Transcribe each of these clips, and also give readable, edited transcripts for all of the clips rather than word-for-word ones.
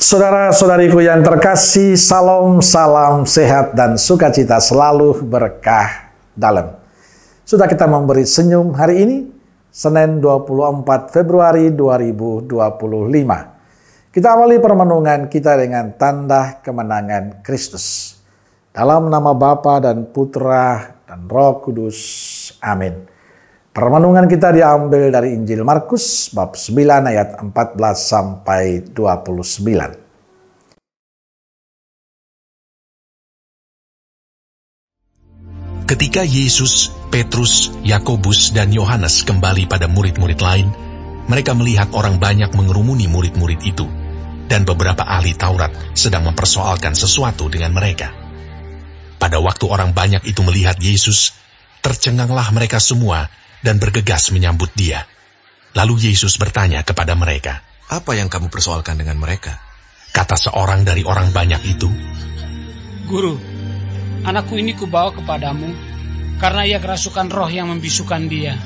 Saudara-saudariku yang terkasih, salam, salam sehat dan sukacita selalu berkah dalam. Sudah kita memberi senyum hari ini, Senin 24 Februari 2025. Kita awali permenungan kita dengan tanda kemenangan Kristus. Dalam nama Bapa dan Putra dan Roh Kudus. Amin. Permenungan kita diambil dari Injil Markus bab 9 ayat 14 sampai 29. Ketika Yesus, Petrus, Yakobus, dan Yohanes kembali pada murid-murid lain, mereka melihat orang banyak mengerumuni murid-murid itu, dan beberapa ahli Taurat sedang mempersoalkan sesuatu dengan mereka. Pada waktu orang banyak itu melihat Yesus, tercenganglah mereka semua dan bergegas menyambut dia. Lalu Yesus bertanya kepada mereka, "Apa yang kamu persoalkan dengan mereka?" Kata seorang dari orang banyak itu, "Guru, anakku ini kubawa kepadamu, karena ia kerasukan roh yang membisukan dia.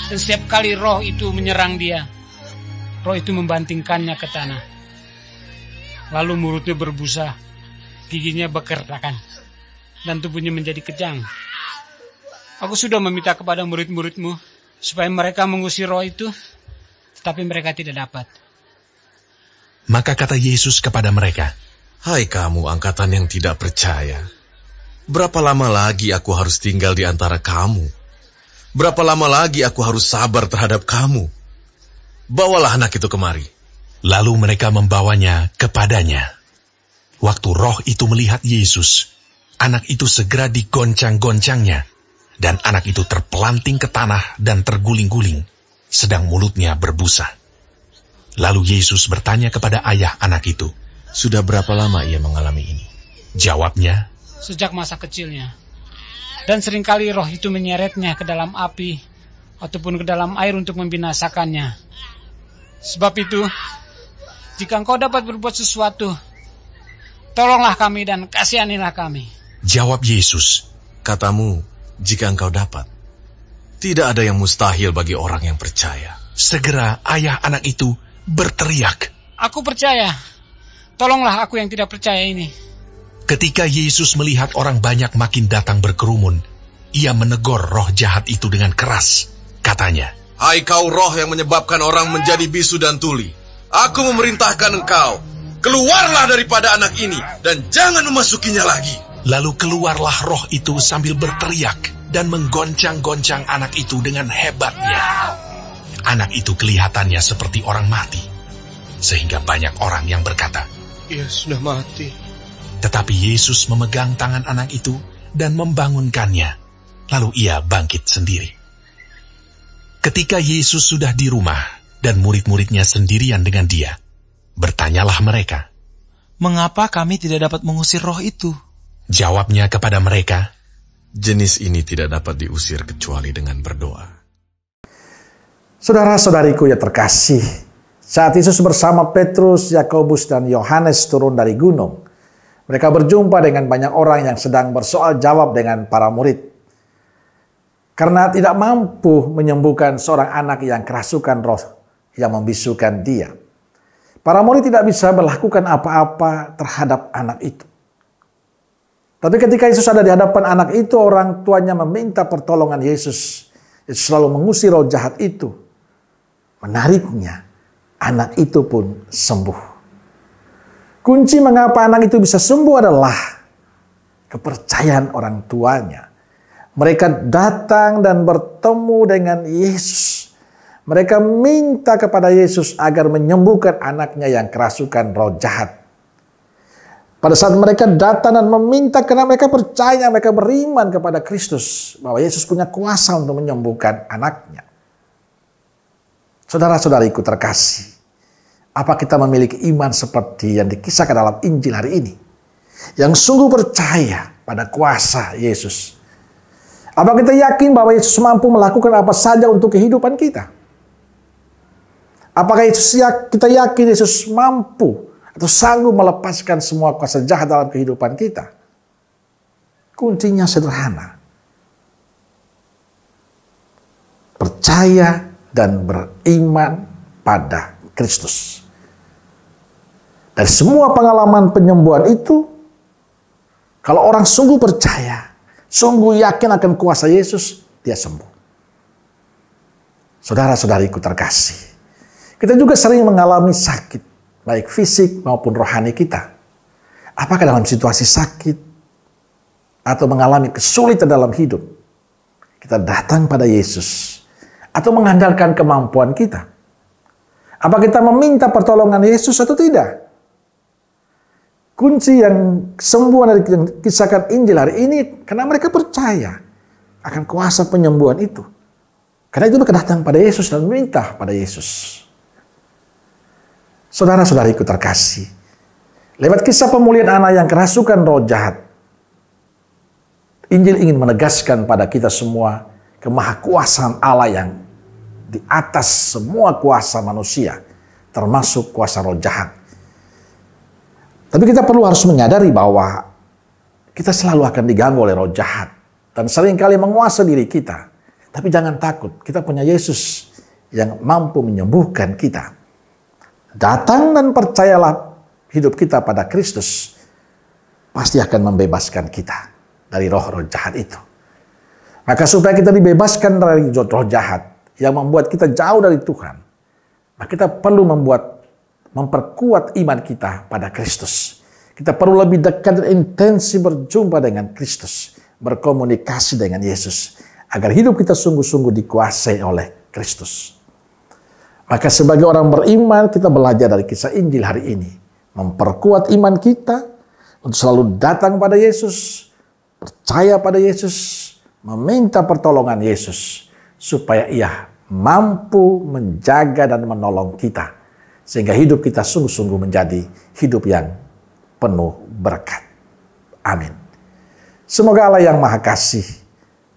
Dan setiap kali roh itu menyerang dia, roh itu membantingkannya ke tanah. Lalu mulutnya berbusa, giginya bekertakan, dan tubuhnya menjadi kejang. Aku sudah meminta kepada murid-muridmu supaya mereka mengusir roh itu, tetapi mereka tidak dapat." Maka kata Yesus kepada mereka, "Hai kamu angkatan yang tidak percaya, berapa lama lagi aku harus tinggal di antara kamu? Berapa lama lagi aku harus sabar terhadap kamu? Bawalah anak itu kemari." Lalu mereka membawanya kepadanya. Waktu roh itu melihat Yesus, anak itu segera digoncang-goncangnya, dan anak itu terpelanting ke tanah dan terguling-guling, sedang mulutnya berbusa. Lalu Yesus bertanya kepada ayah anak itu, "Sudah berapa lama ia mengalami ini?" Jawabnya, "Sejak masa kecilnya. Dan seringkali roh itu menyeretnya ke dalam api ataupun ke dalam air untuk membinasakannya. Sebab itu, jika engkau dapat berbuat sesuatu, tolonglah kami dan kasihanilah kami." Jawab Yesus, "Katamu, jika engkau dapat, tidak ada yang mustahil bagi orang yang percaya." Segera ayah anak itu berteriak, "Aku percaya, tolonglah aku yang tidak percaya ini." Ketika Yesus melihat orang banyak makin datang berkerumun, ia menegur roh jahat itu dengan keras. Katanya, "Hai kau roh yang menyebabkan orang menjadi bisu dan tuli, aku memerintahkan engkau, keluarlah daripada anak ini dan jangan memasukinya lagi." Lalu keluarlah roh itu sambil berteriak dan menggoncang-goncang anak itu dengan hebatnya. Anak itu kelihatannya seperti orang mati, sehingga banyak orang yang berkata, "Ia sudah mati." Tetapi Yesus memegang tangan anak itu dan membangunkannya, lalu ia bangkit sendiri. Ketika Yesus sudah di rumah dan murid-muridnya sendirian dengan dia, bertanyalah mereka, "Mengapa kami tidak dapat mengusir roh itu?" Jawabnya kepada mereka, "Jenis ini tidak dapat diusir kecuali dengan berdoa." Saudara-saudariku yang terkasih, saat Yesus bersama Petrus, Yakobus, dan Yohanes turun dari gunung, mereka berjumpa dengan banyak orang yang sedang bersoal jawab dengan para murid. Karena tidak mampu menyembuhkan seorang anak yang kerasukan roh yang membisukan dia, para murid tidak bisa melakukan apa-apa terhadap anak itu. Tapi ketika Yesus ada di hadapan anak itu, orang tuanya meminta pertolongan Yesus. Yesus selalu mengusir roh jahat itu. Menariknya, anak itu pun sembuh. Kunci mengapa anak itu bisa sembuh adalah kepercayaan orang tuanya. Mereka datang dan bertemu dengan Yesus. Mereka minta kepada Yesus agar menyembuhkan anaknya yang kerasukan roh jahat. Pada saat mereka datang dan meminta, karena mereka percaya, mereka beriman kepada Kristus, bahwa Yesus punya kuasa untuk menyembuhkan anaknya. Saudara-saudariku terkasih, apa kita memiliki iman seperti yang dikisahkan dalam Injil hari ini? Yang sungguh percaya pada kuasa Yesus. Apa kita yakin bahwa Yesus mampu melakukan apa saja untuk kehidupan kita? Apakah kita yakin Yesus mampu atau sanggup melepaskan semua kuasa jahat dalam kehidupan kita? Kuncinya sederhana. Percaya dan beriman pada Kristus. Dari semua pengalaman penyembuhan itu, kalau orang sungguh percaya, sungguh yakin akan kuasa Yesus, dia sembuh. Saudara-saudariku terkasih, kita juga sering mengalami sakit, baik fisik maupun rohani kita. Apakah dalam situasi sakit atau mengalami kesulitan dalam hidup, kita datang pada Yesus atau mengandalkan kemampuan kita? Apa kita meminta pertolongan Yesus atau tidak? Kunci yang kesembuhan dari yang kisahkan Injil hari ini, karena mereka percaya akan kuasa penyembuhan itu. Karena itu mereka datang pada Yesus dan meminta pada Yesus. Saudara-saudariku terkasih, lewat kisah pemulihan anak yang kerasukan roh jahat, Injil ingin menegaskan pada kita semua kemahakuasaan Allah yang di atas semua kuasa manusia, termasuk kuasa roh jahat. Tapi kita harus menyadari bahwa kita selalu akan diganggu oleh roh jahat dan seringkali menguasai diri kita. Tapi jangan takut, kita punya Yesus yang mampu menyembuhkan kita. Datang dan percayalah hidup kita pada Kristus, pasti akan membebaskan kita dari roh-roh jahat itu. Maka supaya kita dibebaskan dari roh jahat yang membuat kita jauh dari Tuhan, maka kita perlu memperkuat iman kita pada Kristus. Kita perlu lebih dekat dan intensi berjumpa dengan Kristus, berkomunikasi dengan Yesus, agar hidup kita sungguh-sungguh dikuasai oleh Kristus. Maka sebagai orang beriman, kita belajar dari kisah Injil hari ini, memperkuat iman kita untuk selalu datang pada Yesus, percaya pada Yesus, meminta pertolongan Yesus, supaya Ia mampu menjaga dan menolong kita, sehingga hidup kita sungguh-sungguh menjadi hidup yang penuh berkat. Amin. Semoga Allah yang Maha Kasih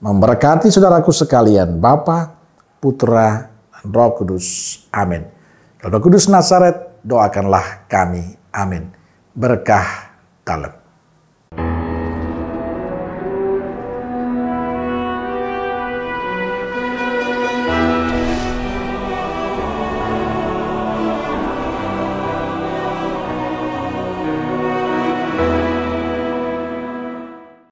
memberkati saudaraku sekalian, Bapa, Putra, dan Roh Kudus. Amin. Roh Kudus Nazaret, doakanlah kami. Amin. Berkah dalam.